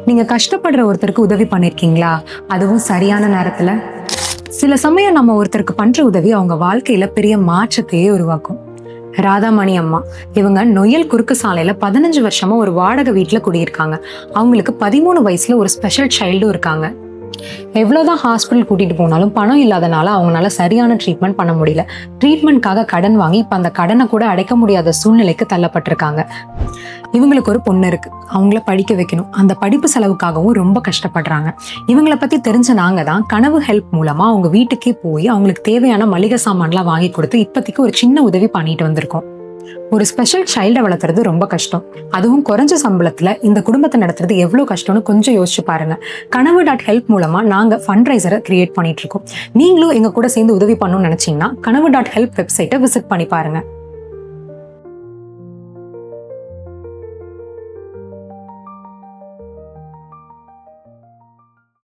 நீங்க கஷ்டப்படுற ஒருத்தருக்கு உதவி பண்ணிருக்கீங்களா? அதுவும் சரியான நேரத்துல. சில சமயம் நம்ம ஒருத்தருக்கு பண்ற உதவி அவங்க வாழ்க்கையில பெரிய மாற்றத்தையே உருவாக்கும். ராதாமணி அம்மா, இவங்க நொயல் குறுக்கு சாலையில 15 வருஷமா ஒரு வாடகை வீட்டுல குடியிருக்காங்க. அவங்களுக்கு 13 வயசுல ஒரு ஸ்பெஷல் சைல்டும் இருக்காங்க. எவ்வளவுதான் ஹாஸ்பிட்டல் கூட்டிட்டு போனாலும் பணம் இல்லாதனால அவங்களால சரியான ட்ரீட்மெண்ட் பண்ண முடியல. ட்ரீட்மெண்ட்காக கடன் வாங்கி இப்ப அந்த கடனை கூட அடைக்க முடியாத சூழ்நிலைக்கு தள்ளப்பட்டிருக்காங்க. இவங்களுக்கு ஒரு பொண்ணு இருக்கு. அவங்கள படிக்க வைக்கணும். அந்த படிப்பு செலவுக்காகவும் ரொம்ப கஷ்டப்படுறாங்க. இவங்கள பத்தி தெரிஞ்ச நாங்க தான் கனவு ஹெல்ப் மூலமா அவங்க வீட்டுக்கே போய் அவங்களுக்கு தேவையான மளிகை சாமான்லாம் வாங்கி கொடுத்து இப்போதைக்கு ஒரு சின்ன உதவி பண்ணிட்டு வந்திருக்கோம். ஒரு ஸ்பெஷல் சைல்டை வளர்த்துறது ரொம்ப கஷ்டம். அதுவும் குறைஞ்ச சம்பளத்துல இந்த குடும்பத்தை நடத்துறது எவ்வளவு கஷ்டம்னு கொஞ்சம் யோசிச்சு பாருங்க. கனவு.ஹெல்ப் மூலமா நாங்க ஃபண்ட் ரைசரை கிரியேட் பண்ணிட்டு இருக்கோம். நீங்களும் எங்க கூட சேர்ந்து உதவி பண்ணணும்னு நினைச்சீங்கன்னா கனவு.ஹெல்ப் வெப்சைட்டை விசிட் பண்ணி பாருங்க.